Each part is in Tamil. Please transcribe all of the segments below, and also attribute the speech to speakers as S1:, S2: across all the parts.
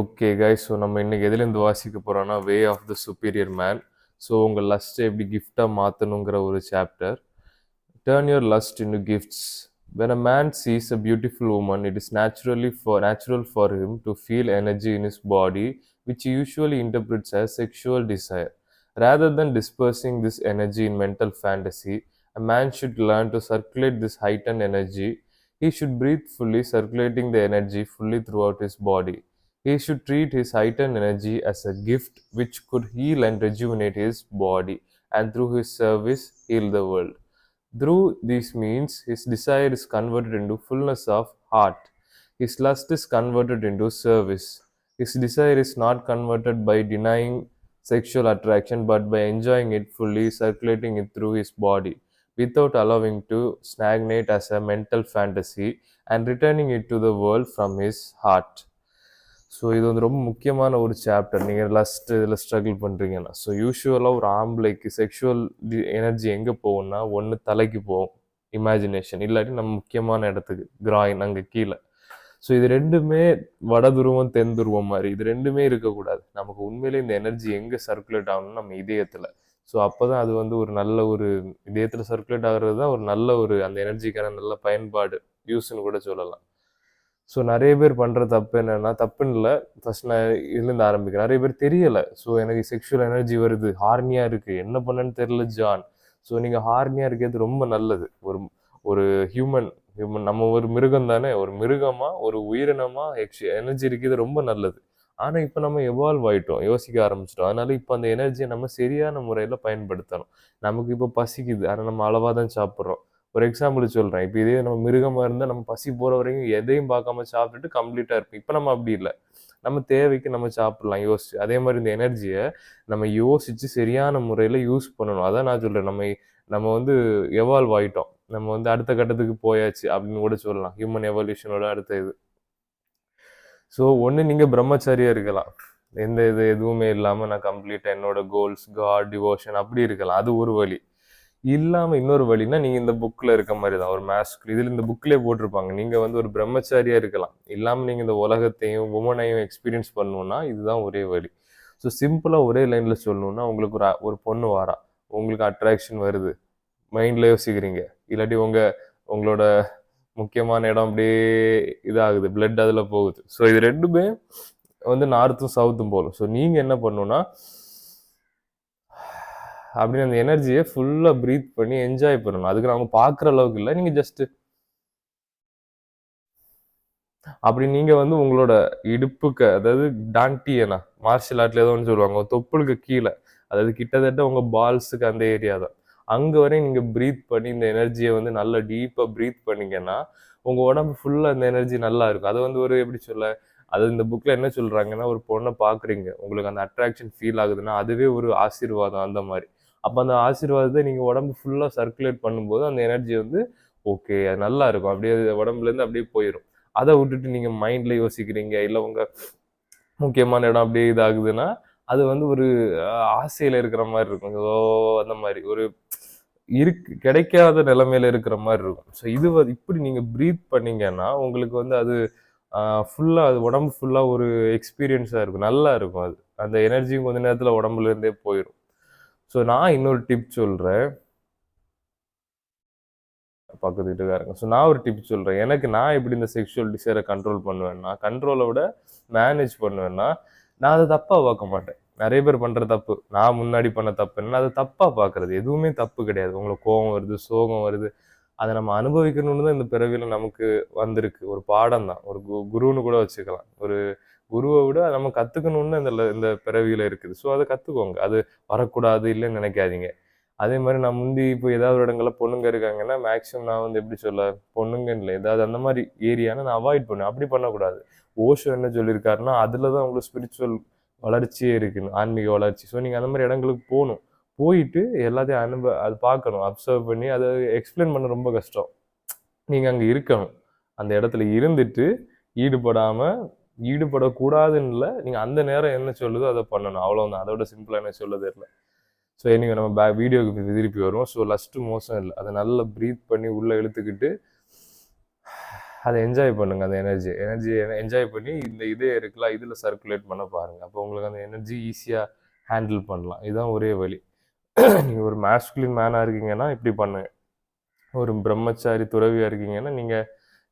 S1: ஓகே கைஸ், ஸோ நம்ம இன்னைக்கு எதுலேருந்து வாசிக்க போகிறோம்னா way of the superior man. So உங்கள் லஸ்ட்டை எப்படி கிஃப்டாக மாற்றணுங்கிற ஒரு chapter. Turn your lust into gifts. When a man sees a beautiful woman, it is natural for him to feel energy in his body, which he usually interprets as sexual desire. Rather than dispersing this energy in mental fantasy, a man should learn to circulate this heightened energy. He should breathe fully, circulating the energy fully throughout his body. He should treat his heightened energy as a gift which could heal and rejuvenate his body, and through his service, heal the world. Through these means, his desire is converted into fullness of heart. His lust is converted into service. His desire is not converted by denying sexual attraction but by enjoying it fully, circulating it through his body, without allowing to stagnate as a mental fantasy and returning it to the world from his heart. So இது வந்து ரொம்ப முக்கியமான ஒரு சாப்டர். நீங்கள் இதில் ஸ்ட்ரகிள் பண்ணுறீங்கன்னா, ஸோ யூஸ்வலாக ஒரு ஆம்பளைக்கு செக்ஷுவல் எனர்ஜி எங்கே போகும்னா, ஒன்று தலைக்கு போகும், இமேஜினேஷன், இல்லாட்டி நம்ம முக்கியமான இடத்துக்கு கிராயின் அங்கே கீழே. ஸோ இது ரெண்டுமே வட துருவம் தென் துருவம் மாதிரி, இது ரெண்டுமே இருக்கக்கூடாது. நமக்கு உண்மையிலே இந்த எனர்ஜி எங்கே சர்க்குலேட் ஆகணும், நம்ம இதயத்தில். ஸோ அப்போ தான் அது வந்து ஒரு நல்ல ஒரு இதயத்தில் சர்க்குலேட் ஆகிறது தான் ஒரு நல்ல ஒரு அந்த எனர்ஜிக்கான நல்ல பயன்பாடு, யூஸ்ன்னு கூட சொல்லலாம். ஸோ நிறைய பேர் பண்ணுற தப்பு என்னென்னா, தப்புன்னு இல்லை, ஃபஸ்ட் நான் இதுலேருந்து ஆரம்பிக்கிறேன். நிறைய பேர் தெரியலை. ஸோ எனக்கு செக்ஷுவல் எனர்ஜி வருது, ஹார்னியாக இருக்குது, என்ன பண்ணேன்னு தெரியல ஜான். ஸோ நீங்கள் ஹார்னியாக இருக்கிறது ரொம்ப நல்லது. ஒரு ஒரு ஹியூமன் நம்ம ஒரு மிருகம் தானே, ஒரு மிருகமாக ஒரு உயிரினமாக எனர்ஜி இருக்கிறது ரொம்ப நல்லது. ஆனால் இப்போ நம்ம எவால்வ் ஆகிட்டோம், யோசிக்க ஆரம்பிச்சிட்டோம். அதனால இப்போ அந்த எனர்ஜியை நம்ம சரியான முறையில் பயன்படுத்தணும். நமக்கு இப்போ பசிக்குது, ஆனால் நம்ம அளவாக தான் சாப்பிட்றோம். ஒரு எக்ஸாம்பிள் சொல்கிறேன். இப்போ இதே நம்ம மிருகமாக இருந்தால் நம்ம பசி போகிற வரைக்கும் எதையும் பார்க்காம சாப்பிட்டுட்டு கம்ப்ளீட்டாக இருப்போம். இப்போ நம்ம அப்படி இல்லை, நம்ம தேவைக்கு நம்ம சாப்பிட்லாம் யோசிச்சு. அதே மாதிரி இந்த எனர்ஜியை நம்ம யோசித்து சரியான முறையில் யூஸ் பண்ணணும். அதான் நான் சொல்கிறேன், நம்ம வந்து எவால்வ் ஆகிட்டோம், நம்ம வந்து அடுத்த கட்டத்துக்கு போயாச்சு அப்படின்னு கூட சொல்லலாம். ஹியூமன் எவல்யூஷனோட அடுத்த இது. ஸோ ஒன்று நீங்கள் பிரம்மச்சாரியாக இருக்கலாம், எதுவுமே இல்லாமல் நான் கம்ப்ளீட்டாக என்னோட கோல்ஸ், காட், டிவோஷன் அப்படி இருக்கலாம், அது ஒரு வழி. இல்லாமல் இன்னொரு வழினா நீங்கள் இந்த புக்கில் இருக்க மாதிரி தான், ஒரு மேஸ்க் இதில் இந்த புக்லேயே போட்டிருப்பாங்க, நீங்கள் வந்து ஒரு பிரம்மச்சாரியாக இருக்கலாம், இல்லாமல் நீங்கள் இந்த உலகத்தையும் உமனையும் எக்ஸ்பீரியன்ஸ் பண்ணணுன்னா இதுதான் ஒரே வழி. ஸோ சிம்பிளாக ஒரே லைனில் சொல்லணுன்னா, உங்களுக்கு ஒரு பொண்ணு வாரா, உங்களுக்கு அட்ராக்ஷன் வருது, மைண்டில் யோசிக்கிறீங்க, இல்லாட்டி உங்களோட முக்கியமான இடம் அப்படியே இதாகுது, பிளட் அதில் போகுது. ஸோ இது ரெண்டுமே வந்து நார்த்தும் சவுத்தும் போகும். ஸோ நீங்கள் என்ன பண்ணணுன்னா, அப்படின்னு அந்த எனர்ஜியை ஃபுல்லாக ப்ரீத் பண்ணி என்ஜாய் பண்ணணும். அதுக்கு அவங்க பார்க்குற அளவுக்கு இல்லை, நீங்கள் ஜஸ்ட்டு அப்படி நீங்கள் வந்து உங்களோட இடுப்புக்கு, அதாவது டான்டியனா மார்ஷியல் ஆர்ட்ல ஏதோ ஒன்று சொல்லுவாங்க, தொப்புளுக்கு கீழே, அதாவது கிட்டத்தட்ட உங்கள் பால்ஸுக்கு அந்த ஏரியா தான், அங்கே வரையும் நீங்கள் ப்ரீத் பண்ணி இந்த எனர்ஜியை வந்து நல்லா டீப்பாக ப்ரீத் பண்ணிங்கன்னா உங்கள் உடம்பு ஃபுல்லாக அந்த எனர்ஜி நல்லா இருக்கும். அதை வந்து ஒரு எப்படி சொல்ல, அது இந்த புக்கில் என்ன சொல்கிறாங்கன்னா, ஒரு பொண்ணை பார்க்குறீங்க, உங்களுக்கு அந்த அட்ராக்ஷன் ஃபீல் ஆகுதுன்னா அதுவே ஒரு ஆசீர்வாதம் அந்த மாதிரி. அப்போ அந்த ஆசீர்வாதத்தை நீங்கள் உடம்பு ஃபுல்லாக சர்க்குலேட் பண்ணும்போது அந்த எனர்ஜி வந்து ஓகே, அது நல்லா இருக்கும், அப்படியே உடம்புலேருந்து அப்படியே போயிடும். அதை விட்டுட்டு நீங்கள் மைண்டில் யோசிக்கிறீங்க, இல்லை உங்கள் முக்கியமான இடம் அப்படியே இதாகுதுன்னா அது வந்து ஒரு ஆசையில் இருக்கிற மாதிரி இருக்கும். ஓ, அந்த மாதிரி ஒரு கிடைக்காத நிலைமையில இருக்கிற மாதிரி இருக்கும். ஸோ இது இப்படி நீங்கள் ப்ரீத் பண்ணீங்கன்னா உங்களுக்கு வந்து அது ஃபுல்லாக, அது உடம்பு ஃபுல்லாக ஒரு எக்ஸ்பீரியன்ஸாக இருக்கும், நல்லா இருக்கும். அது அந்த எனர்ஜியும் கொஞ்ச நேரத்தில் உடம்புலேருந்தே போயிடும். ஸோ நான் இன்னொரு டிப் சொல்கிறேன், பக்கத்து வீட்டுக்காரங்க. ஸோ நான் ஒரு டிப் சொல்கிறேன், நான் எப்படி இந்த செக்ஷுவல் டிசைரை கண்ட்ரோல் பண்ணுவேன்னா, கண்ட்ரோலை விட மேனேஜ் பண்ணுவேன்னா, நான் அதை தப்பாக பார்க்க மாட்டேன். நிறைய பேர் பண்ணுற தப்பு, நான் முன்னாடி பண்ண தப்பு என்ன, அதை தப்பாக பார்க்குறது. எதுவுமே தப்பு கிடையாது. உங்களுக்கு கோபம் வருது, சோகம் வருது, அதை நம்ம அனுபவிக்கணும்னு தான் இந்த பிறவியில் நமக்கு வந்திருக்கு. ஒரு பாடம் தான், ஒரு குருன்னு கூட வச்சுக்கலாம். ஒரு குருவை விட நம்ம கற்றுக்கணுன்னு இந்த பிறவியில் இருக்குது. ஸோ அதை கற்றுக்கோங்க, அது வரக்கூடாது இல்லைன்னு நினைக்காதீங்க. அதே மாதிரி நான் முந்தி இப்போ ஏதாவது ஒரு இடங்களில் பொண்ணுங்க இருக்காங்கன்னா மேக்ஸிமம் நான் வந்து எப்படி சொல்ல, பொண்ணுங்கன்னு இல்லை, ஏதாவது அந்த மாதிரி ஏரியானா நான் அவாய்ட் பண்ணுவேன். அப்படி பண்ணக்கூடாது. ஓஷோ என்ன சொல்லியிருக்காருன்னா, அதில் தான் உங்களுக்கு ஸ்பிரிச்சுவல் வளர்ச்சியே இருக்குன்னு, ஆன்மீக வளர்ச்சி. ஸோ நீங்கள் அந்த மாதிரி இடங்களுக்கு போகணும், போயிட்டு எல்லாத்தையும் அது பார்க்கணும், அப்சர்வ் பண்ணி அதை எக்ஸ்பிளைன் பண்ண ரொம்ப கஷ்டம். நீங்கள் அங்கே இருக்கணும், அந்த இடத்துல இருந்துட்டு ஈடுபடக்கூடாதுன்னு இல்லை, நீங்கள் அந்த நேரம் என்ன சொல்லுதோ அதை பண்ணணும், அவ்வளோதான். அதோட சிம்பிளாக என்ன சொல்லுது இல்லை. ஸோ நீங்கள் நம்ம வீடியோக்கு திருப்பி வருவோம். ஸோ லஸ்ட்டு மோசம் இல்லை, அதை நல்லா ப்ரீத் பண்ணி உள்ளே இழுத்துக்கிட்டு அதை என்ஜாய் பண்ணுங்கள். அந்த எனர்ஜியை என்ஜாய் பண்ணி இந்த இதே இருக்கலாம் இதில் சர்க்குலேட் பண்ண பாருங்கள். அப்போ உங்களுக்கு அந்த எனர்ஜி ஈஸியாக ஹேண்டில் பண்ணலாம். இதுதான் ஒரே வழி. நீங்கள் ஒரு மேஸ்குலின் மேனாக இருக்கீங்கன்னா இப்படி பண்ணுங்கள். ஒரு பிரம்மச்சாரி துறவியாக இருக்கீங்கன்னா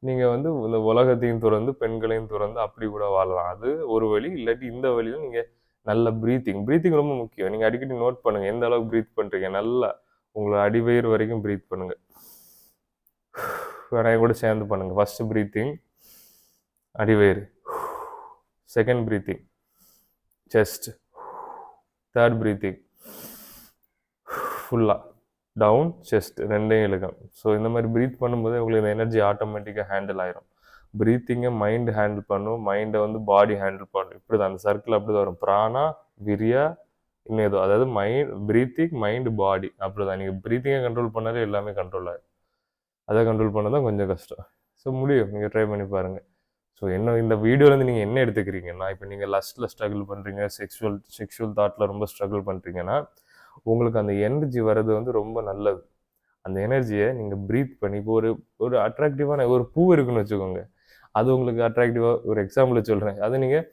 S1: நீங்கள் வந்து இந்த உலகத்தையும் துறந்து பெண்களையும் துறந்து அப்படி கூட வாழலாம். அது ஒரு வழி. இல்லாட்டி இந்த வழியில் நீங்கள் நல்ல ப்ரீத்திங் ரொம்ப முக்கியம். நீங்கள் அடிக்கடி நோட் பண்ணுங்கள் எந்த அளவுக்கு ப்ரீத் பண்ணுறீங்க. நல்லா உங்களை அடிவயிறு வரைக்கும் ப்ரீத் பண்ணுங்கள். வேற கூட சேர்ந்து பண்ணுங்கள். ஃபஸ்ட்டு ப்ரீத்திங் அடிவயிறு, second breathing chest, third breathing ஃபுல்லாக டவுன் செஸ்ட் ரெண்டையும் இழுக்கும். ஸோ இந்த மாதிரி ப்ரீத் பண்ணும்போது உங்களுக்கு இந்த எனர்ஜி ஆட்டோமேட்டிக்காக ஹேண்டில் ஆயிரும். ப்ரீத்திங்கை மைண்டு ஹேண்டில் பண்ணும், மைண்டை வந்து பாடி ஹேண்டில் பண்ணும். இப்படி தான் அந்த சர்க்கிள் அப்படி தான் வரும். பிராணா, விரியா, இன்னும் ஏதோ, அதாவது ப்ரீத்திங் மைண்டு பாடி அப்படி தான். நீங்கள் ப்ரீத்திங்கை கண்ட்ரோல் பண்ணாலே எல்லாமே கண்ட்ரோல் ஆகும். அதை கண்ட்ரோல் பண்ண தான் கொஞ்சம் கஷ்டம். ஸோ முடியும், நீங்கள் ட்ரை பண்ணி பாருங்கள். ஸோ என்ன இந்த வீடியோலேருந்து நீங்கள் என்ன எடுத்துக்கிறீங்கன்னா, இப்போ நீங்கள் லஸ்ட்டில் ஸ்ட்ரகிள் பண்ணுறீங்க, செக்ஷுவல் தாட்டில் ரொம்ப ஸ்ட்ரகிள் பண்ணுறீங்கன்னா உங்களுக்கு அந்த எனர்ஜி வர்றது வந்து ரொம்ப நல்லது. அந்த எனர்ஜியை நீங்கள் ப்ரீத் பண்ணி இப்போ ஒரு அட்ராக்டிவான ஒரு பூ இருக்குன்னு வச்சுக்கோங்க. அது உங்களுக்கு அட்ராக்டிவாக ஒரு எக்ஸாம்பிள் சொல்கிறேன். அதை நீங்கள்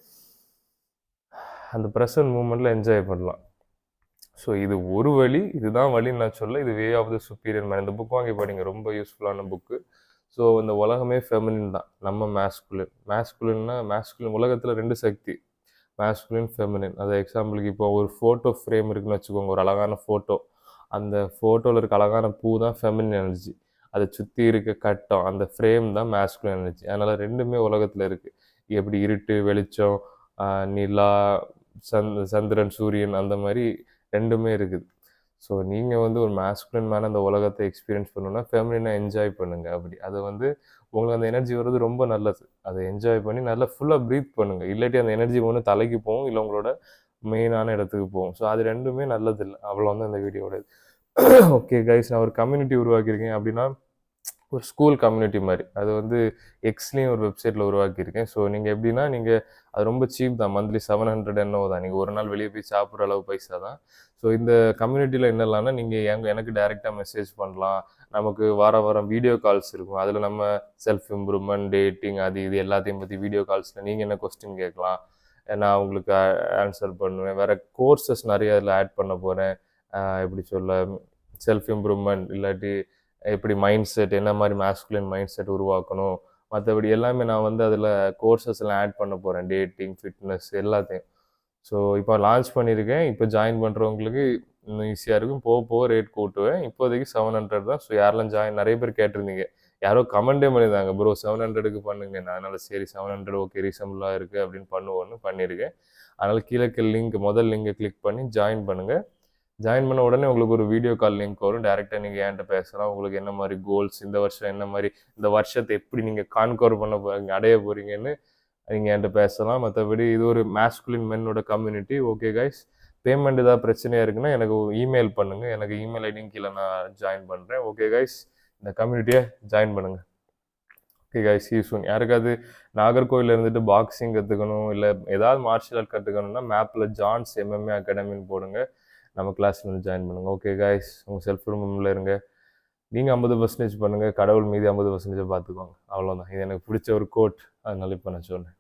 S1: அந்த ப்ரெசன்ட் மூமெண்ட்டில் என்ஜாய் பண்ணலாம். ஸோ இது ஒரு வழி, இதுதான் வழின்னு நான் சொல்ல. இது way of the superior man. இந்த புக் வாங்கி படிங்க, ரொம்ப யூஸ்ஃபுல்லான புக்கு. ஸோ இந்த உலகமே ஃபெமினின் தான், நம்ம மேஸ்குலின் உலகத்தில் 2 சக்தி, மேஸ்குலின் ஃபெமினின். அது எக்ஸாம்பிளுக்கு இப்போ ஒரு ஃபோட்டோ ஃப்ரேம் இருக்குன்னு வச்சுக்கோங்க, ஒரு அழகான ஃபோட்டோ. அந்த ஃபோட்டோவில் இருக்க அழகான பூ தான் ஃபெமினின் எனர்ஜி. அதை சுற்றி இருக்க கட்டம், அந்த ஃப்ரேம் தான் மேஸ்குலின் எனர்ஜி. அதனால் ரெண்டுமே உலகத்தில் இருக்குது. எப்படி இருட்டு, வெளிச்சம், நிலா, சந்திரன், சூரியன், அந்த மாதிரி ரெண்டுமே இருக்குது. ஸோ நீங்கள் வந்து ஒரு மேஸ்குலின் மேலே அந்த உலகத்தை எக்ஸ்பீரியன்ஸ் பண்ணணுன்னா ஃபெமிலினை என்ஜாய் பண்ணுங்கள். அப்படி அது வந்து உங்களுக்கு அந்த எனர்ஜி வர்றது ரொம்ப நல்லது. அதை என்ஜாய் பண்ணி நல்லா ஃபுல்லாக ப்ரீத் பண்ணுங்கள். இல்லாட்டி அந்த எனர்ஜி ஒன்று தலைக்கு போகும், இல்லை உங்களோட மெயினான இடத்துக்கு போகும். ஸோ அது ரெண்டுமே நல்லதில்லை. அவ்வளோ வந்து அந்த வீடியோட ஓகே கைஸ், நான் ஒரு கம்யூனிட்டி உருவாக்கியிருக்கேன். அப்படின்னா ஒரு ஸ்கூல் கம்யூனிட்டி மாதிரி. அது வந்து எக்ஸ்லேயும் ஒரு வெப்சைட்டில் உருவாக்கியிருக்கேன். ஸோ நீங்கள் எப்படின்னா அது ரொம்ப சீப் தான், மந்த்லி 700 என்னவோ தான். நீங்கள் ஒரு நாள் வெளியே போய் சாப்பிட்ற அளவு பைசா தான். ஸோ இந்த கம்யூனிட்டியில் என்னெல்லாம்னா நீங்கள் எனக்கு டைரெக்டாக மெசேஜ் பண்ணலாம். நமக்கு வாரம் வீடியோ கால்ஸ் இருக்கும். அதில் நம்ம செல்ஃப் இம்ப்ரூவ்மெண்ட், டேட்டிங், அது இது எல்லாத்தையும் பற்றி வீடியோ கால்ஸில் நீங்கள் என்ன கொஸ்டின் கேட்கலாம், நான் உங்களுக்கு ஆன்சர் பண்ணுவேன். வேறு கோர்சஸ் நிறைய அதில் ஆட் பண்ண போகிறேன். எப்படி சொல்ல, செல்ஃப் இம்ப்ரூவ்மெண்ட், இல்லாட்டி எப்படி மைண்ட் செட், என்ன மாதிரி மேஸ்குலின் மைண்ட் செட் உருவாக்கணும், மற்றபடி எல்லாமே நான் வந்து அதில் கோர்சஸ்லாம் ஆட் பண்ண போகிறேன். டேட்டிங், ஃபிட்னஸ் எல்லாத்தையும். ஸோ இப்போ லான்ச் பண்ணியிருக்கேன். இப்போ ஜாயின் பண்ணுறவங்களுக்கு இன்னும் ஈஸியாக இருக்கும். போக ரேட் கூட்டுவேன். இப்போதைக்கு 700 தான். ஸோ யாரெல்லாம் நிறைய பேர் கேட்டிருந்தீங்க, யாரோ கமெண்டே பண்ணியிருந்தாங்க, ப்ரோ 700க்கு பண்ணுங்க. அதனால் சரி 700 ஓகே ரீசனபுளாக இருக்குது அப்படின்னு பண்ணுவோன்னு பண்ணியிருக்கேன். அதனால் கீழே முதல் லிங்கை கிளிக் பண்ணி ஜாயின் பண்ணுங்கள். ஜாயின் பண்ண உடனே உங்களுக்கு ஒரு வீடியோ கால் லிங்க் வரும். டேரெக்டாக நீங்கள் என்கிட்ட பேசலாம். உங்களுக்கு என்ன மாதிரி கோல்ஸ், இந்த வருஷம் என்ன மாதிரி, இந்த வருஷத்தை எப்படி நீங்கள் கான்கவர் பண்ண போகிறீங்க, அடைய போகிறீங்கன்னு நீங்கள் என்கிட்ட பேசலாம். மற்றபடி இது ஒரு மேஸ்குலின் மென்னோட கம்யூனிட்டி. ஓகே கைஸ், பேமெண்ட் ஏதாவது பிரச்சனையாக இருக்குன்னா எனக்கு இமெயில் பண்ணுங்கள். எனக்கு இமெயில் ஐடியும் கீழே நான் ஜாயின் பண்ணுறேன். ஓகே கைஸ், இந்த கம்யூனிட்டியை ஜாயின் பண்ணுங்கள். ஓகே கைஸ், சி சூன். யாருக்காவது நாகர்கோவில் இருந்துட்டு பாக்ஸிங் கற்றுக்கணும், இல்லை ஏதாவது மார்ஷியல் ஆர்ட் கற்றுக்கணும்னா மேப்பில் ஜான்ஸ் MMA அகாடமின்னு போடுங்க, நம்ம கிளாஸில் வந்து ஜாயின் பண்ணுங்கள். ஓகே கைஸ், உங்கள் செல்ஃப் இம்ப்ரூவ்மெண்ட்டில் இருங்க. நீங்கள் 50% பண்ணுங்கள், கடவுள் மீதி 50% பார்த்துக்கோங்க. அவ்வளோதான். இது எனக்கு பிடிச்ச ஒரு கோட், அதனால இப்போ நான் சொன்னேன்.